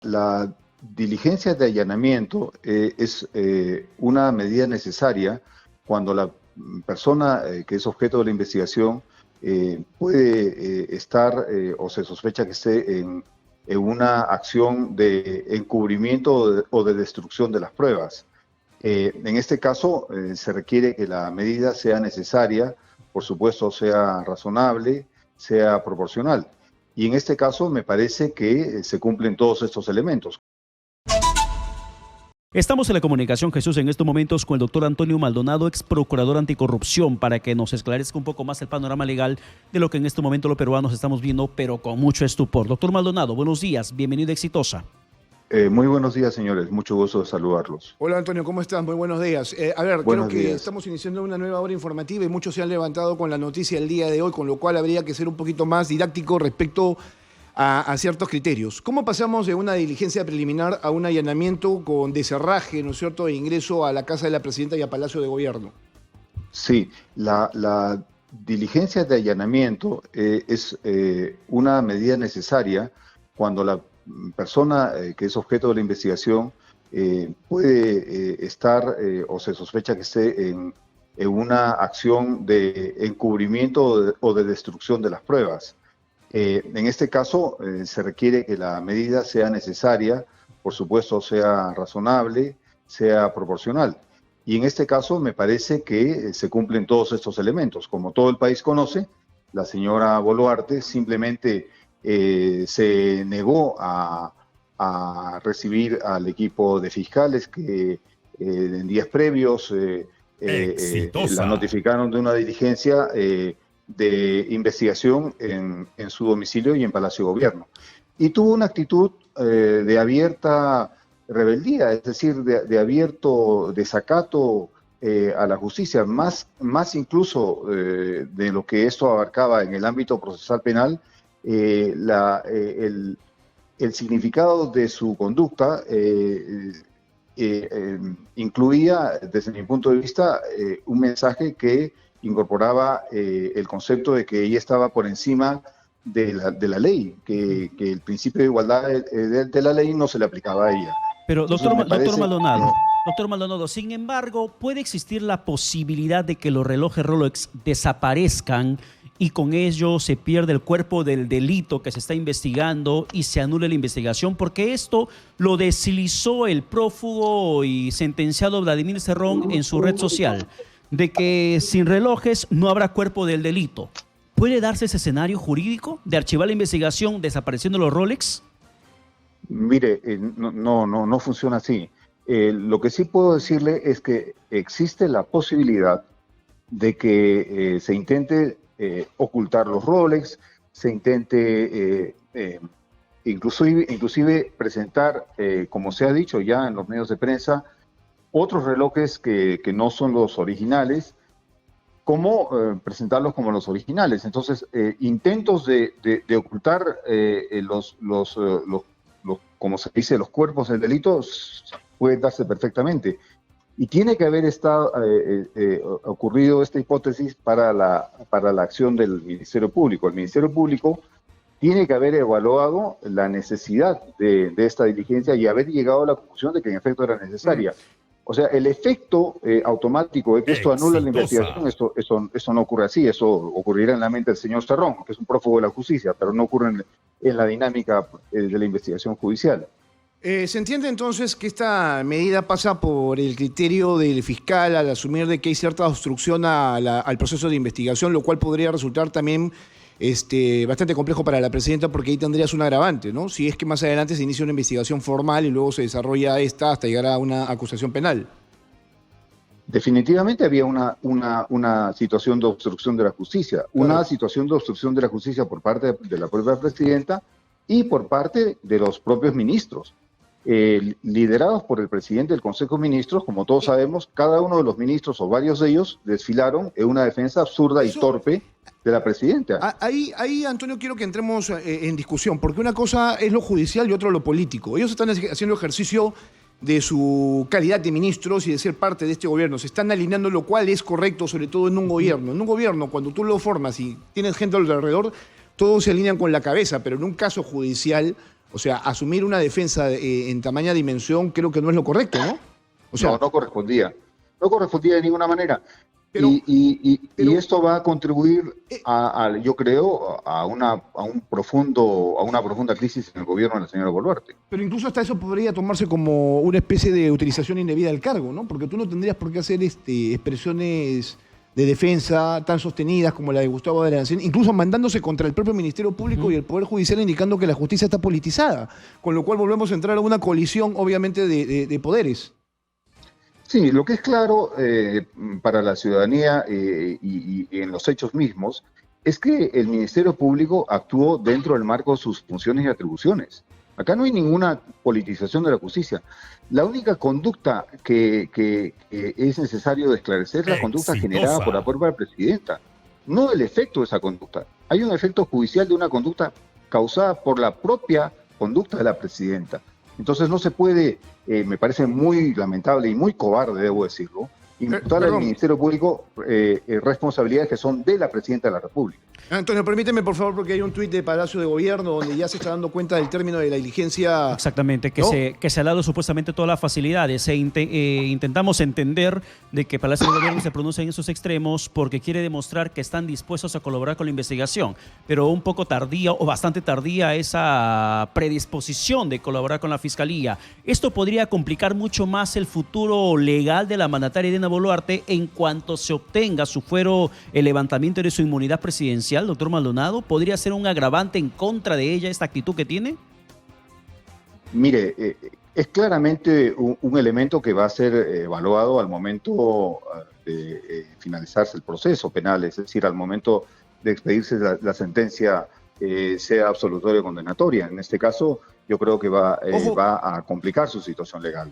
La diligencia de allanamiento es una medida necesaria cuando la persona que es objeto de la investigación puede estar o se sospecha que esté en una acción de encubrimiento o de destrucción de las pruebas. En este caso se requiere que la medida sea necesaria, por supuesto sea razonable, sea proporcional. Y en este caso me parece que se cumplen todos estos elementos. Estamos en la comunicación, Jesús, en estos momentos con el doctor Antonio Maldonado, ex procurador anticorrupción, para que nos esclarezca un poco más el panorama legal de lo que en este momento los peruanos estamos viendo, pero con mucho estupor. Doctor Maldonado, buenos días, bienvenido a Exitosa. Muy buenos días, señores, mucho gusto de saludarlos. Hola Antonio, ¿cómo estás? Muy buenos días. Creo que estamos iniciando una nueva hora informativa y muchos se han levantado con la noticia del día de hoy, con lo cual habría que ser un poquito más didáctico respecto a ciertos criterios. ¿Cómo pasamos de una diligencia preliminar a un allanamiento con deserraje, ¿no es cierto?, de ingreso a la casa de la presidenta y a Palacio de Gobierno? Sí, la diligencia de allanamiento es una medida necesaria cuando la persona que es objeto de la investigación puede estar o se sospecha que esté en una acción de encubrimiento o de destrucción de las pruebas. En este caso se requiere que la medida sea necesaria, por supuesto sea razonable, sea proporcional. Y en este caso me parece que se cumplen todos estos elementos. Como todo el país conoce, la señora Boluarte simplemente se negó a recibir al equipo de fiscales que en días previos la notificaron de una diligencia de investigación en su domicilio y en Palacio de Gobierno. Y tuvo una actitud de abierta rebeldía, es decir, de abierto desacato a la justicia, más incluso de lo que esto abarcaba en el ámbito procesal penal. El significado de su conducta incluía, desde mi punto de vista, un mensaje que incorporaba el concepto de que ella estaba por encima de la ley, que el principio de igualdad de la ley no se le aplicaba a ella. Pero, doctor Maldonado, sin embargo, ¿puede existir la posibilidad de que los relojes Rolex desaparezcan y con ello se pierde el cuerpo del delito que se está investigando y se anule la investigación? Porque esto lo deslizó el prófugo y sentenciado Vladimir Cerrón en su red social, de que sin relojes no habrá cuerpo del delito. ¿Puede darse ese escenario jurídico de archivar la investigación desapareciendo los Rolex? Mire, no funciona así. Lo que sí puedo decirle es que existe la posibilidad de que se intente ocultar los Rolex, se intente inclusive presentar, como se ha dicho ya en los medios de prensa, otros relojes que no son los originales, como presentarlos como los originales. Entonces, intentos de ocultar como se dice, los cuerpos del delito pueden darse perfectamente. Y tiene que haber ocurrido esta hipótesis para la acción del Ministerio Público. El Ministerio Público tiene que haber evaluado la necesidad de esta diligencia y haber llegado a la conclusión de que en efecto era necesaria. O sea, el efecto automático de que esto anula la investigación, eso no ocurre así. Eso ocurrirá en la mente del señor Cerrón, que es un prófugo de la justicia, pero no ocurre en la dinámica de la investigación judicial. ¿Se entiende entonces que esta medida pasa por el criterio del fiscal al asumir de que hay cierta obstrucción al proceso de investigación, lo cual podría resultar también bastante complejo para la presidenta, porque ahí tendrías un agravante, ¿no? Si es que más adelante se inicia una investigación formal y luego se desarrolla esta hasta llegar a una acusación penal? Definitivamente había una situación de obstrucción de la justicia, una situación de obstrucción de la justicia por parte de la propia presidenta y por parte de los propios ministros. Liderados por el presidente del Consejo de Ministros, como todos sabemos, cada uno de los ministros o varios de ellos desfilaron en una defensa absurda y torpe de la presidenta. Ahí, Antonio, quiero que entremos en discusión, porque una cosa es lo judicial y otra lo político. Ellos están haciendo ejercicio de su calidad de ministros y de ser parte de este gobierno. Se están alineando, lo cual es correcto, sobre todo en un gobierno. En un gobierno, cuando tú lo formas y tienes gente alrededor, todos se alinean con la cabeza, pero en un caso judicial O sea, asumir una defensa en tamaña dimensión creo que no es lo correcto, ¿no? O sea, No correspondía. No correspondía de ninguna manera. Pero- Y pero- esto va a contribuir, yo creo, a una profunda crisis en el gobierno de la señora Boluarte. pero incluso hasta eso podría tomarse como una especie de utilización indebida del cargo, ¿no? Porque tú no tendrías por qué hacer expresiones de defensa tan sostenidas como la de Gustavo Alacén, incluso mandándose contra el propio Ministerio Público y el Poder Judicial, indicando que la justicia está politizada, con lo cual volvemos a entrar a una colisión, obviamente, de poderes. Sí, lo que es claro para la ciudadanía y en los hechos mismos es que el Ministerio Público actuó dentro del marco de sus funciones y atribuciones. Acá no hay ninguna politización de la justicia. La única conducta que es necesario esclarecer es la conducta generada por la propia presidenta, no el efecto de esa conducta. Hay un efecto judicial de una conducta causada por la propia conducta de la presidenta. Entonces no se puede, me parece muy lamentable y muy cobarde, debo decirlo, imputar al Ministerio Público responsabilidades que son de la Presidenta de la República. Antonio, permíteme, por favor, porque hay un tuit de Palacio de Gobierno donde ya se está dando cuenta del término de la diligencia. Exactamente, que, ¿no? que se ha dado supuestamente todas las facilidades. Intentamos entender de que Palacio de Gobierno se pronuncia en esos extremos porque quiere demostrar que están dispuestos a colaborar con la investigación, pero un poco tardía o bastante tardía esa predisposición de colaborar con la Fiscalía. Esto podría complicar mucho más el futuro legal de la mandataria Dina Boluarte en cuanto se obtenga su fuero el levantamiento de su inmunidad presidencial, doctor Maldonado. ¿Podría ser un agravante en contra de ella esta actitud que tiene? Mire, es claramente un elemento que va a ser evaluado al momento de finalizarse el proceso penal, es decir, al momento de expedirse la sentencia, sea absolutoria o condenatoria. En este caso, yo creo que va a complicar su situación legal.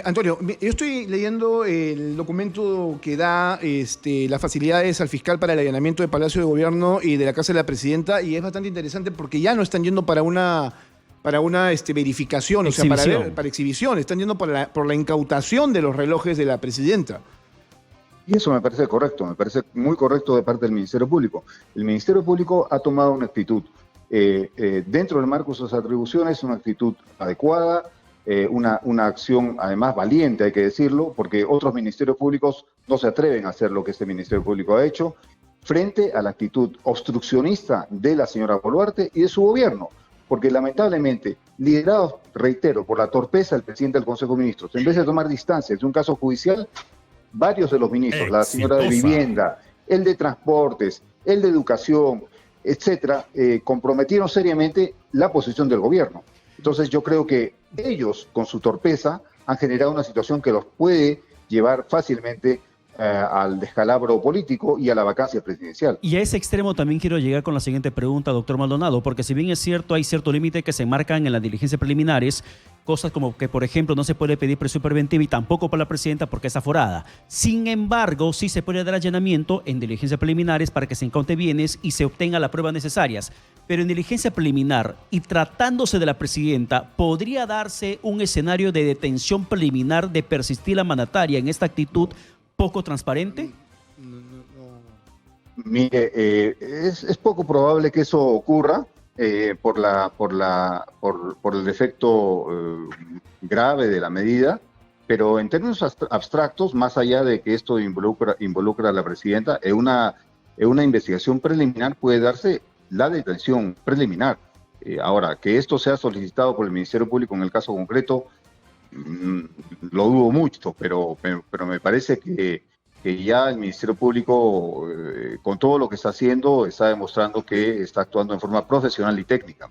Antonio, yo estoy leyendo el documento que da las facilidades al fiscal para el allanamiento de Palacio de Gobierno y de la Casa de la Presidenta, y es bastante interesante porque ya no están yendo para una verificación, Exhibición. o sea, para exhibición, están yendo por la incautación de los relojes de la Presidenta. Y eso me parece correcto, me parece muy correcto de parte del Ministerio Público. El Ministerio Público ha tomado una actitud dentro del marco de sus atribuciones, una actitud adecuada, una acción además valiente, hay que decirlo, porque otros ministerios públicos no se atreven a hacer lo que este Ministerio Público ha hecho, frente a la actitud obstruccionista de la señora Boluarte y de su gobierno, porque lamentablemente, liderados, reitero, por la torpeza del presidente del Consejo de Ministros, en vez de tomar distancias de un caso judicial, varios de los ministros, la señora de Vivienda, el de Transportes, el de Educación, etcétera, comprometieron seriamente la posición del gobierno. Entonces yo creo que ellos, con su torpeza, han generado una situación que los puede llevar fácilmente al descalabro político y a la vacancia presidencial. Y a ese extremo también quiero llegar con la siguiente pregunta, doctor Maldonado, porque si bien es cierto, hay cierto límite que se marcan en las diligencias preliminares, cosas como que, por ejemplo, no se puede pedir presión preventiva y tampoco para la presidenta porque es aforada. Sin embargo, sí se puede dar allanamiento en diligencias preliminares para que se incaute bienes y se obtenga las pruebas necesarias. Pero en diligencia preliminar y tratándose de la presidenta, ¿podría darse un escenario de detención preliminar de persistir la mandataria en esta actitud poco transparente? Mire, es poco probable que eso ocurra por el efecto grave de la medida, pero en términos abstractos, más allá de que esto involucra a la presidenta, en una investigación preliminar puede darse la detención preliminar. Ahora, que esto sea solicitado por el Ministerio Público en el caso concreto, lo dudo mucho, pero me parece que ya el Ministerio Público, con todo lo que está haciendo, está demostrando que está actuando en forma profesional y técnica.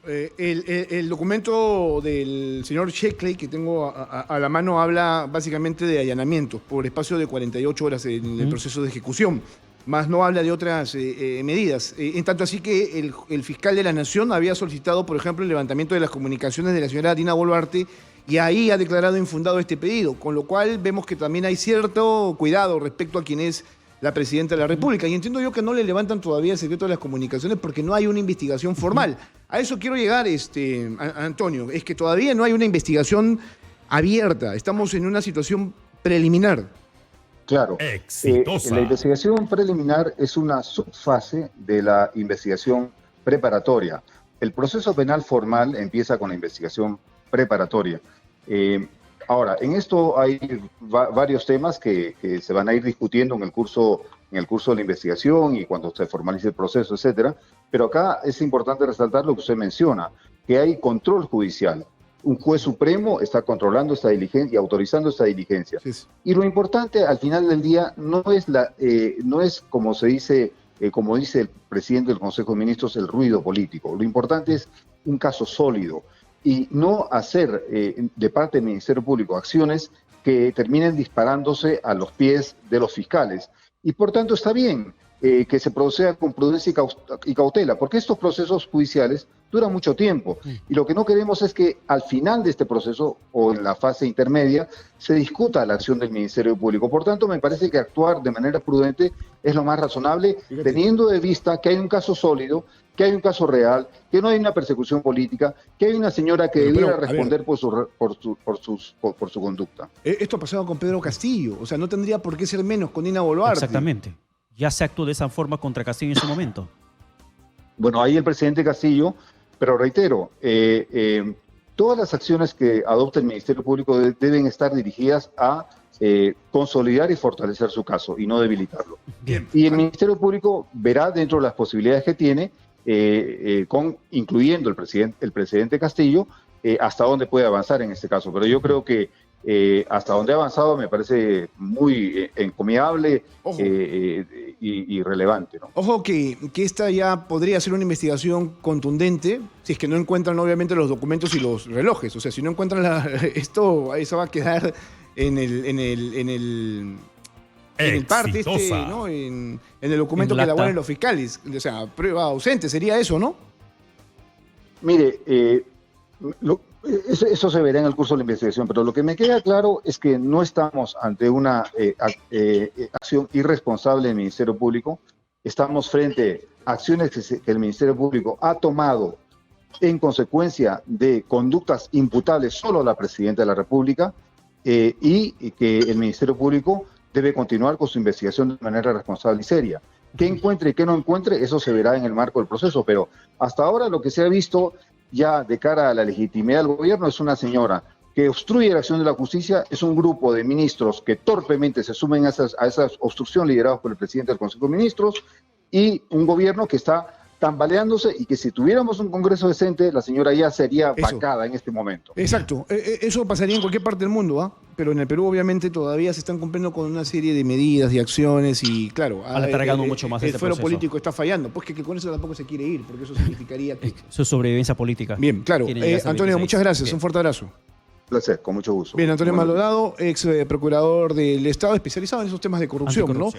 El documento del señor Sheckley que tengo a la mano habla básicamente de allanamientos por espacio de 48 horas en el proceso de ejecución, más no habla de otras medidas. En tanto así que el fiscal de la Nación había solicitado, por ejemplo, el levantamiento de las comunicaciones de la señora Dina Boluarte y ahí ha declarado infundado este pedido, con lo cual vemos que también hay cierto cuidado respecto a quien es la presidenta de la República. Y entiendo yo que no le levantan todavía el secreto de las comunicaciones porque no hay una investigación formal. A eso quiero llegar, Antonio, es que todavía no hay una investigación abierta. Estamos en una situación preliminar. Claro. La investigación preliminar es una subfase de la investigación preparatoria. el proceso penal formal empieza con la investigación preparatoria. Ahora, en esto hay varios temas que se van a ir discutiendo en el curso de la investigación y cuando se formalice el proceso, etcétera. Pero acá es importante resaltar lo que usted menciona, que hay control judicial. Un juez supremo está controlando esta diligencia y autorizando esta diligencia. Sí. Y lo importante al final del día no es como se dice, como dice el presidente del Consejo de Ministros, el ruido político. Lo importante es un caso sólido y no hacer de parte del Ministerio Público acciones que terminen disparándose a los pies de los fiscales. Y por tanto está bien que se proceda con prudencia y cautela, porque estos procesos judiciales duran mucho tiempo. Y lo que no queremos es que al final de este proceso o en la fase intermedia se discuta la acción del Ministerio Público. Por tanto, me parece que actuar de manera prudente es lo más razonable, teniendo de vista que hay un caso sólido, que hay un caso real, que no hay una persecución política, que hay una señora que debiera responder por su conducta. Esto ha pasado con Pedro Castillo, o sea, no tendría por qué ser menos con Dina Boluarte. Exactamente. Ya se actuó de esa forma contra Castillo en su momento. Bueno, ahí el presidente Castillo, pero reitero, todas las acciones que adopta el Ministerio Público deben estar dirigidas a consolidar y fortalecer su caso y no debilitarlo. Bien. Y el Ministerio Público verá dentro de las posibilidades que tiene, incluyendo el presidente Castillo, hasta dónde puede avanzar en este caso. Pero yo creo que hasta donde ha avanzado me parece muy encomiable y relevante, ¿no? Ojo que esta ya podría ser una investigación contundente si es que no encuentran obviamente los documentos y los relojes. O sea, si no encuentran eso va a quedar en el parte ¿no? En el documento que elaboran los fiscales. O sea, prueba ausente, sería eso, ¿no? Mire, eso se verá en el curso de la investigación, pero lo que me queda claro es que no estamos ante una acción irresponsable del Ministerio Público, estamos frente a acciones que el Ministerio Público ha tomado en consecuencia de conductas imputables solo a la Presidenta de la República y que el Ministerio Público debe continuar con su investigación de manera responsable y seria. ¿Qué encuentre y qué no encuentre? Eso se verá en el marco del proceso, pero hasta ahora lo que se ha visto ya de cara a la legitimidad del gobierno es una señora que obstruye la acción de la justicia, es un grupo de ministros que torpemente se sumen a esa obstrucción liderados por el presidente del Consejo de Ministros y un gobierno que está tambaleándose y que si tuviéramos un Congreso decente, la señora ya sería vacada en este momento. Exacto. Eso pasaría en cualquier parte del mundo, ¿ah? Pero en el Perú obviamente todavía se están cumpliendo con una serie de medidas y acciones y claro, mucho más el fuero político está fallando. Pues que con eso tampoco se quiere ir, porque eso significaría que... Eso es sobrevivencia política. Bien, claro. Antonio, muchas gracias. Bien. Un fuerte abrazo. Un placer, con mucho gusto. Bien, Antonio Maldonado, ex procurador del Estado, especializado en esos temas de corrupción, ¿no?